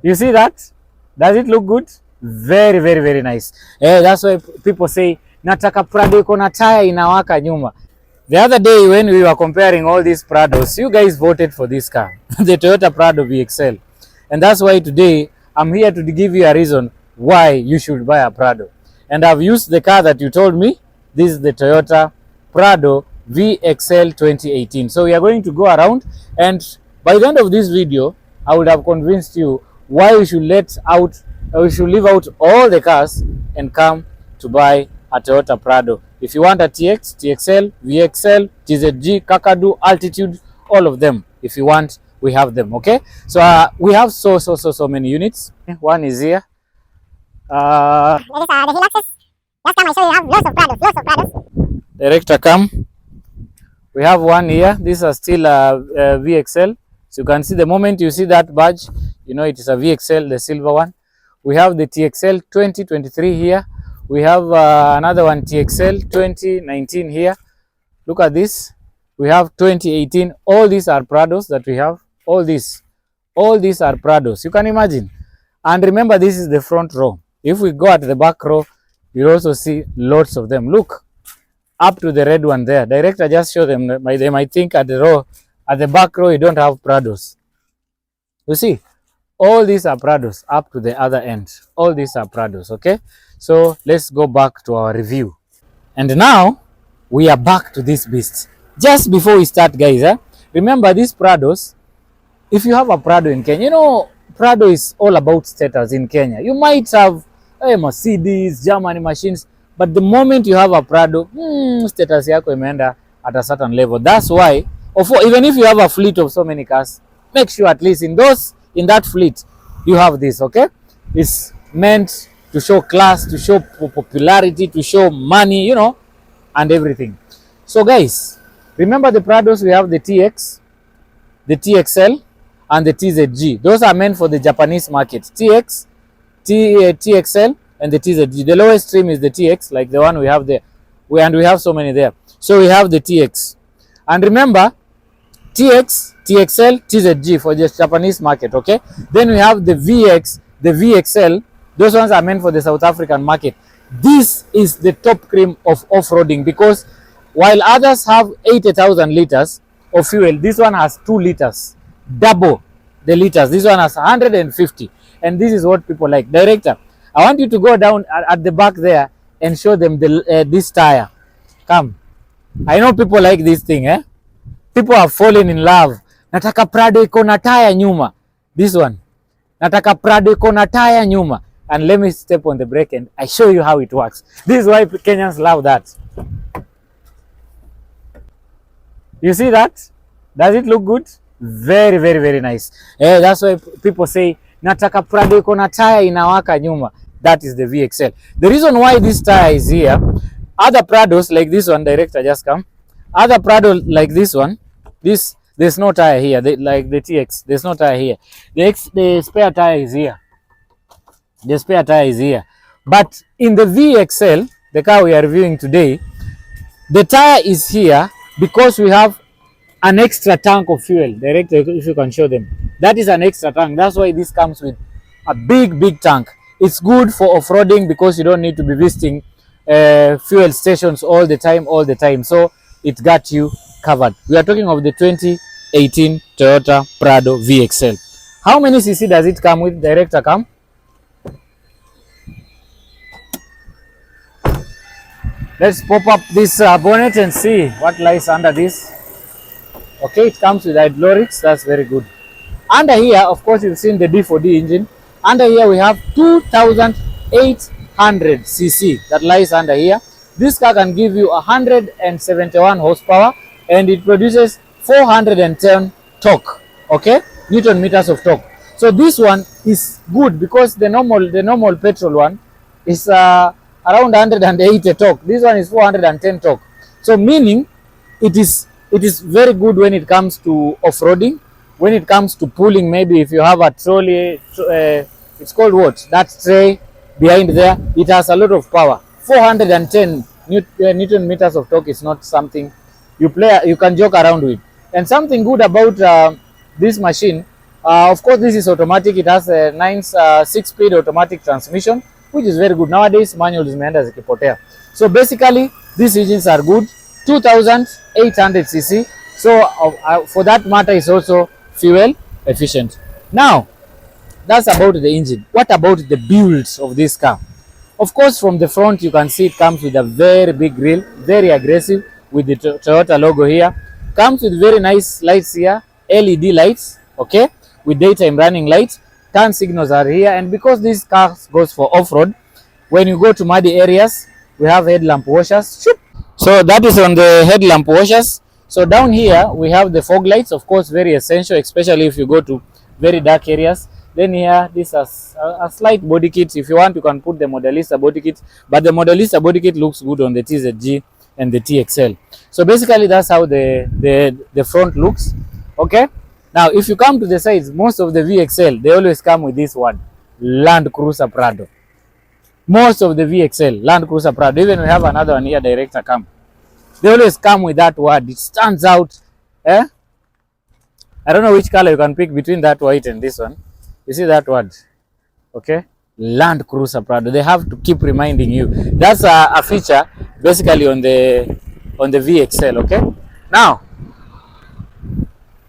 You see that? Does it look good? Very, very, very nice. That's why people say nataka Prado iko na tire inawaka nyuma. The other day when we were comparing all these Prados, you guys voted for this car, the Toyota Prado VXL. And that's why today I'm here to give you a reason why you should buy a Prado. And I've used the car that you told me. This is the Toyota Prado VXL 2018. So we are going to go around, and by the end of this video, I would have convinced you why you should leave out all the cars and come to buy a Toyota Prado. If you want a TX, TXL, VXL, TZG, Kakadu, Altitude, all of them, if you want, we have them. Okay, so we have so many units. One is here. This the Hiluxes. Last time I showed you, have lots of Prados. Director come. We have one here. These are still VXL. So you can see the moment you see that badge, you know it is a VXL, the silver one. We have the TXL 2023 here. We have another one, TXL 2019 here. Look at this. We have 2018. All these are Prados that we have. All these are Prados. You can imagine. And remember, this is the front row. If we go at the back row, you'll also see lots of them. Look, up to the red one there. Director just show them. They might think at the back row you don't have Prados. You see, all these are Prados up to the other end. All these are Prados, okay? So let's go back to our review. And now we are back to this beast. Just before we start, guys, remember these Prados. If you have a Prado in Kenya, you know Prado is all about status in Kenya. You might have Mercedes, German machines, but the moment you have a Prado, status yako imeenda at a certain level. That's why, even if you have a fleet of so many cars, make sure at least in that fleet you have this, okay? It's meant to show class, to show popularity, to show money, you know, and everything. So guys, remember the Prados, we have the TX, the TXL, and the TZG. Those are meant for the Japanese market. TX, TXL, and the TZG. The lowest stream is the TX, like the one we have there. And we have so many there. So we have the TX. And remember, TX, TXL, TZG for the Japanese market, okay? Then we have the VX, the VXL. Those ones are meant for the South African market. This is the top cream of off-roading, because while others have 80,000 liters of fuel, this one has 2 liters, double the liters. This one has 150, and this is what people like. Director, I want you to go down at the back there and show them this tire. Come. I know people like this thing, eh? People are falling in love. Nataka Prado iko na tire nyuma. This one. Nataka Prado iko na tire nyuma. And let me step on the brake and I show you how it works. This is why Kenyans love that. You see that? Does it look good? Very, very, very nice. That's why people say nataka Prado iko na tire inawaka nyuma. That is the VXL. The reason why this tire is here, other Prados like this one, director just come. Other Prado like this one, there's no tire here. Like the TX, there's no tire here. The spare tire is here. The spare tire is here. But in the VXL, the car we are reviewing today, the tire is here because we have an extra tank of fuel. Director, if you can show them. That is an extra tank. That's why this comes with a big tank. It's good for off-roading because you don't need to be visiting fuel stations all the time. So it got you covered. We are talking of the 2018 Toyota Prado VXL. How many cc does it come with? Director, come. Let's pop up this bonnet and see what lies under this. Okay, it comes with hydraulics. That's very good. Under here, of course, you've seen the D4D engine. Under here, we have 2,800 cc that lies under here. This car can give you 171 horsepower and it produces 410 torque. Okay, Newton meters of torque. So this one is good because the normal petrol one is around 180 torque. This one is 410 torque. So meaning it is very good when it comes to off-roading. When it comes to pulling, maybe if you have a trolley, it's called what? That tray behind there, it has a lot of power. 410 Newton meters of torque is not something you can joke around with. And something good about this machine, Of course, this is automatic. It has a 6-speed automatic transmission, which is very good. Nowadays, manual zimeenda zikipotea. So basically, these engines are good. 2,800 cc. So for that matter, is also fuel efficient. Now, that's about the engine. What about the builds of this car? Of course, from the front, you can see it comes with a very big grille, very aggressive with the Toyota logo here. Comes with very nice lights here, LED lights, okay, with daytime running lights. Turn signals are here, and because this car goes for off-road, when you go to muddy areas, we have headlamp washers. So that is on the headlamp washers. So down here, we have the fog lights, of course, very essential, especially if you go to very dark areas. Then here, this is a slight body kit. If you want, you can put the Modelista body kit, but the Modelista body kit looks good on the TZG and the TXL. So basically, that's how the front looks. Okay. Now, if you come to the sides, most of the VXL, they always come with this one, Landcruiser Prado. Most of the VXL, Landcruiser Prado, even we have another one here, Director come. They always come with that word. It stands out. Eh? I don't know which color you can pick between that white and this one. You see that word? Okay. Landcruiser Prado. They have to keep reminding you. That's a feature basically on the VXL. Okay. Now,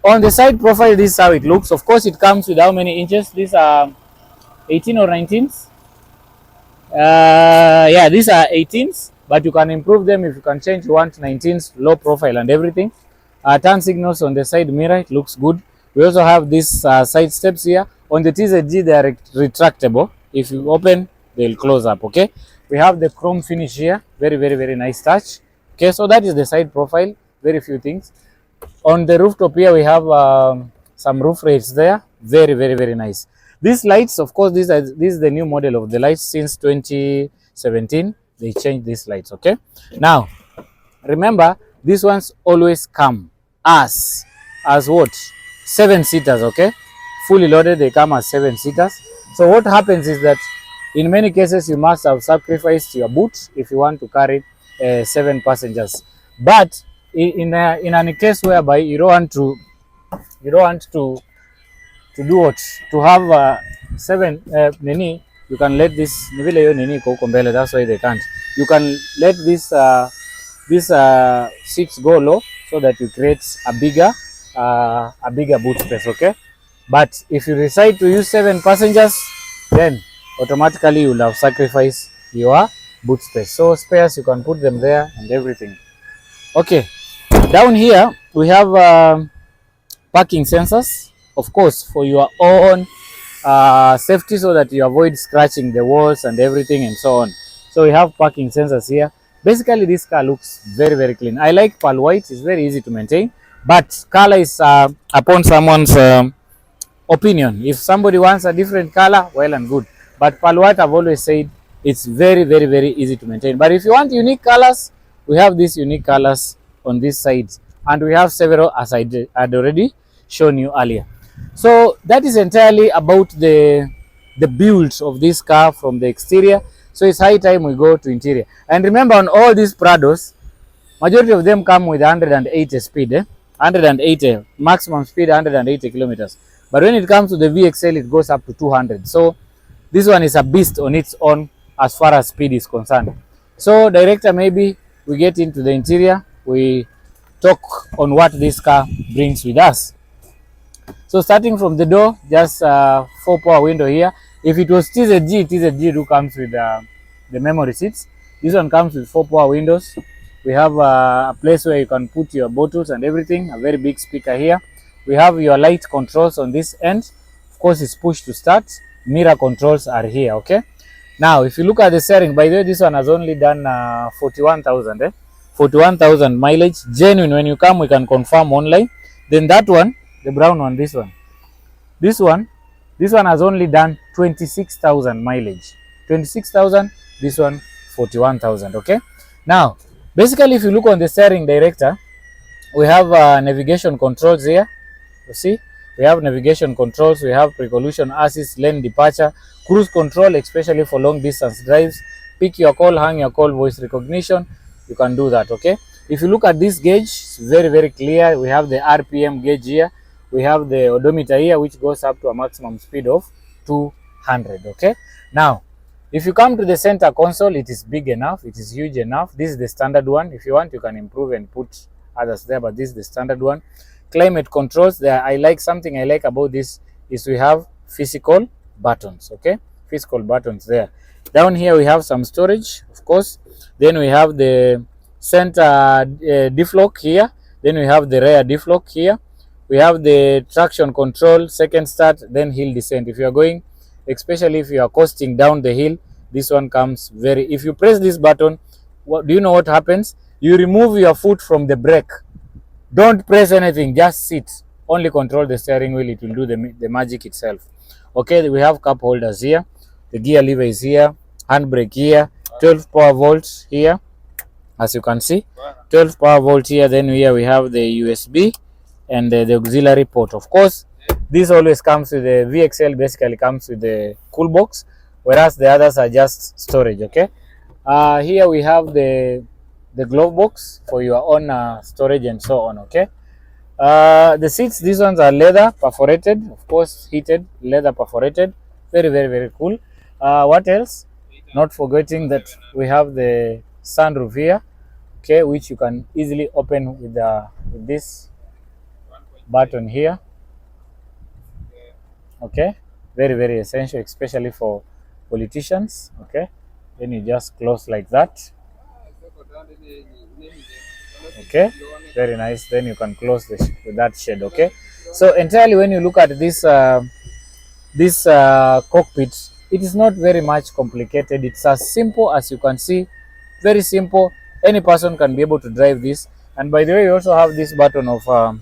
on the side profile, this is how it looks. Of course, it comes with how many inches? These are 18 or 19s. Yeah, these are 18s, but you can improve them if you can change. You want 19s, low profile and everything. Turn signals on the side mirror, it looks good. We also have these side steps here. On the TZG, they are retractable. If you open, they'll close up, okay? We have the chrome finish here. Very, very, very nice touch. Okay, so that is the side profile. Very few things. On the rooftop here, we have some roof rails there. Very, very, very nice. These lights, of course, this is the new model of the lights since 2017. They changed these lights, okay? Now, remember, these ones always come as what? 7-seaters, okay? Fully loaded, they come as 7-seaters. So what happens is that in many cases, you must have sacrificed your boot if you want to carry 7 passengers. But in a case whereby you don't want to do what? To have 7 nini, you can let this that's why they can't. You can let this seats go low so that you create a bigger boot space, okay? But if you decide to use 7 passengers, then automatically you will have sacrificed your boot space. So spares, you can put them there and everything. Okay, down here we have parking sensors, of course, for your own safety, so that you avoid scratching the walls and everything and so on. So we have parking sensors here. Basically, this car looks very, very clean. I like pearl white. It's very easy to maintain, but color is upon someone's opinion. If somebody wants a different color, well and good. But pearl white, I've always said, it's very, very, very easy to maintain. But if you want unique colors, we have these unique colors on this side, and we have several, as I had already shown you earlier. So that is entirely about the build of this car from the exterior. So it's high time we go to interior. And remember, on all these Prados, majority of them come with 180 speed, 180 maximum speed, 180 kilometers. But when it comes to the VXL, it goes up to 200. So this one is a beast on its own as far as speed is concerned. So director, maybe we get into the interior, we talk on what this car brings with us. So starting from the door, just 4-power window here. If it was TZG do comes with the memory seats. This one comes with 4-power windows. We have a place where you can put your bottles and everything. A very big speaker here. We have your light controls on this end. Of course, it's push to start. Mirror controls are here, okay? Now, if you look at the steering, by the way, this one has only done 41,000, 41,000 mileage. Genuine, when you come, we can confirm online. Then that one, the brown one, this one has only done 26,000 mileage. 26,000, this one 41,000, okay? Now, basically, if you look on the steering director, we have navigation controls here. You see, we have navigation controls, we have pre-collision assist, lane departure, cruise control, especially for long distance drives, pick your call, hang your call, voice recognition, you can do that, okay? If you look at this gauge, it's very, very clear. We have the RPM gauge here. we have the odometer here, which goes up to a maximum speed of 200. Okay, now if you come to the center console, it is big enough, it is huge enough. This is the standard one. If you want, you can improve and put others there, but this is the standard one. Climate controls there. I like something I like about this is we have physical buttons. Okay, physical buttons there. Down here we have some storage, of course. Then we have the center diff lock here. Then we have the rear diff lock here. We have the traction control, second start, then hill descent. If you are going, especially if you are coasting down the hill, this one comes very, if you press this button, what do you know what happens? You remove your foot from the brake. Don't press anything, just sit. Only control the steering wheel, it will do the magic itself. Okay, we have cup holders here. The gear lever is here, handbrake here, 12 power volts here, as you can see, 12 power volt here. Then here we have the USB and the auxiliary port. Of course, this always comes with the VXL, basically comes with the cool box, whereas the others are just storage. Okay, here we have the glove box for your own storage and so on. Okay, the seats, these ones are leather perforated, of course, heated leather perforated. Very, very, very cool. What else? Not forgetting that we have the sunroof here, okay, which you can easily open with this button here. Okay, very, very essential, especially for politicians. Okay, then you just close like that. Okay, very nice. Then you can close with that shade. Okay, so entirely when you look at this cockpit, it is not very much complicated. It's as simple as you can see, very simple. Any person can be able to drive this. And by the way, we also have this button of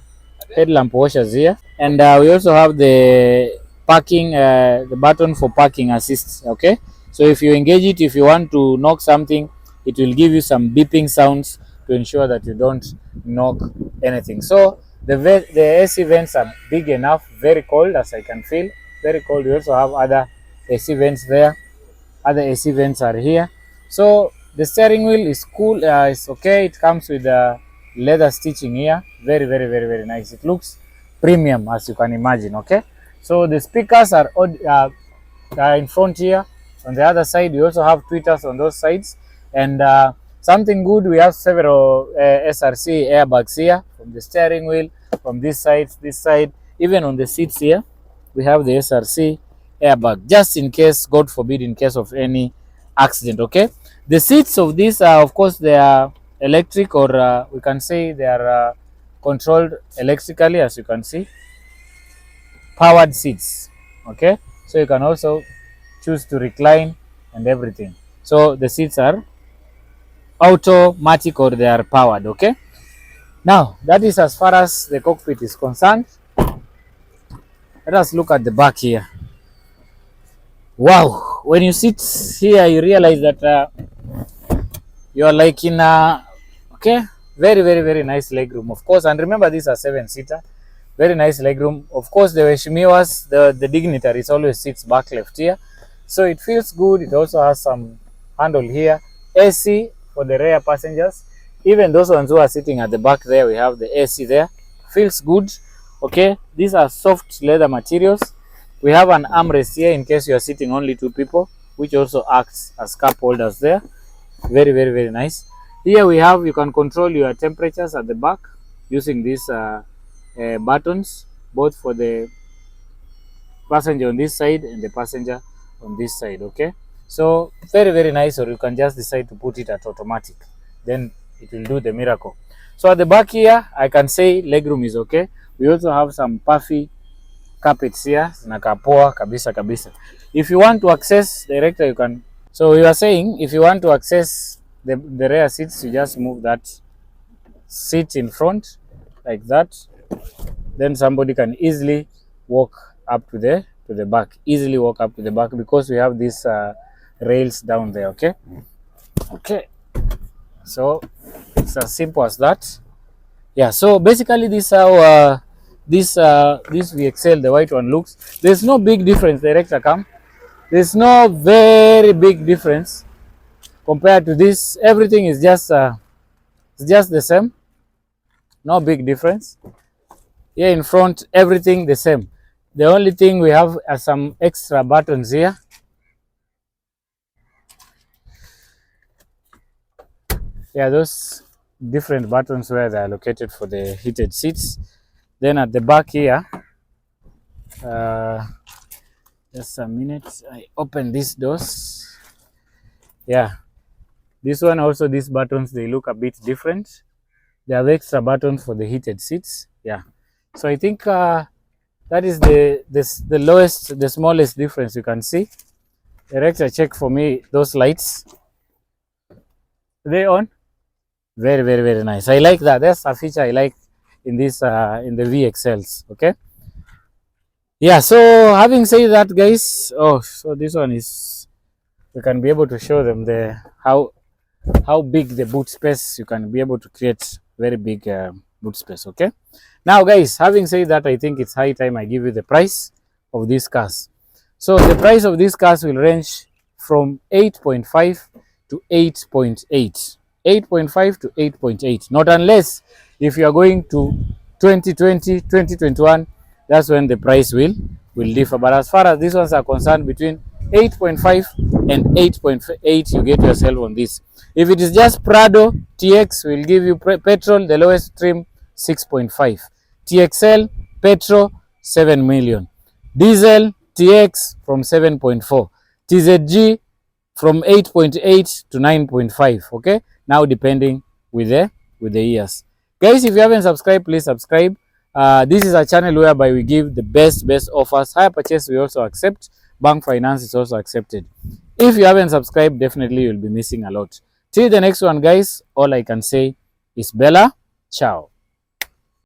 headlamp washers here, and we also have the parking, the button for parking assist. Okay, so if you engage it, if you want to knock something, it will give you some beeping sounds to ensure that you don't knock anything. So the AC vents are big enough, very cold, as I can feel, very cold. We also have other AC vents there. Other AC vents are here. So the steering wheel is cool, it's okay. It comes with leather stitching here. Very, very, very, very nice. It looks premium, as you can imagine. Okay, so the speakers are in front here. On the other side, we also have tweeters on those sides. And something good, we have several SRC airbags here, from the steering wheel, from this side, even on the seats here, we have the SRC airbag, just in case, God forbid, in case of any accident. Okay, the seats of these are, of course, they are electric, or we can say they are controlled electrically, as you can see, powered seats. Okay, so you can also choose to recline and everything. So the seats are automatic, or they are powered. Okay, now that is as far as the cockpit is concerned. Let us look at the back here. Wow, when you sit here, you realize that you are like in a, okay, very, very, very nice legroom, of course. And remember, these are 7-seater, very nice legroom. Of course, the Weshimiwas, the dignitaries, always sits back left here, so it feels good. It also has some handle here, AC for the rear passengers. Even those ones who are sitting at the back there, we have the AC there, feels good. Okay, these are soft leather materials. We have an armrest here in case you are sitting only 2 people, which also acts as cup holders there. Very, very, very nice. Here we have, you can control your temperatures at the back using these buttons, both for the passenger on this side and the passenger on this side. Okay, so very, very nice. Or you can just decide to put it at automatic, then it will do the miracle. So at the back here, I can say legroom is okay. We also have some puffy carpets here, nakapoa kabisa kabisa. If you want to access director, you can. So we were saying, if you want to access the rear seats, you just move that seat in front like that, then somebody can easily walk up to the back, easily walk up to the back, because we have these rails down there. Okay, okay, so it's as simple as that. Yeah, so basically this is how this VXL, the white one, looks. There's no big difference, director come. There's no very big difference compared to this. Everything is just it's just the same. No big difference. Here in front, everything the same. The only thing we have are some extra buttons here. Yeah, those different buttons where they are located for the heated seats. Then at the back here, just a minute, I open these doors. Yeah, this one also, these buttons, they look a bit different. They have extra buttons for the heated seats. Yeah, so I think that is the lowest, the smallest difference you can see. Director, check for me those lights. Are they on? Very, very, very nice. I like that. That's a feature I like in this in the VXLs. Okay. Yeah. So having said that, guys, oh, so this one is, we can be able to show them the how big the boot space. You can be able to create very big boot space. Okay. Now, guys, having said that, I think it's high time I give you the price of these cars. So the price of these cars will range from 8.5 to 8.8. 8.5 to 8.8. Not unless if you are going to 2020, 2021, that's when the price will differ. But as far as these ones are concerned, between 8.5 and 8.8, you get yourself on this. If it is just Prado TX, will give you petrol, the lowest trim 6.5. TXL petrol 7 million. Diesel TX from 7.4. TZG from 8.8 to 9.5. Okay, now depending with the years. Guys, if you haven't subscribed, please subscribe. This is a channel whereby we give the best offers. Hire purchase we also accept. Bank finance is also accepted. If you haven't subscribed, definitely you'll be missing a lot. Till the next one, guys, all I can say is Bella, ciao.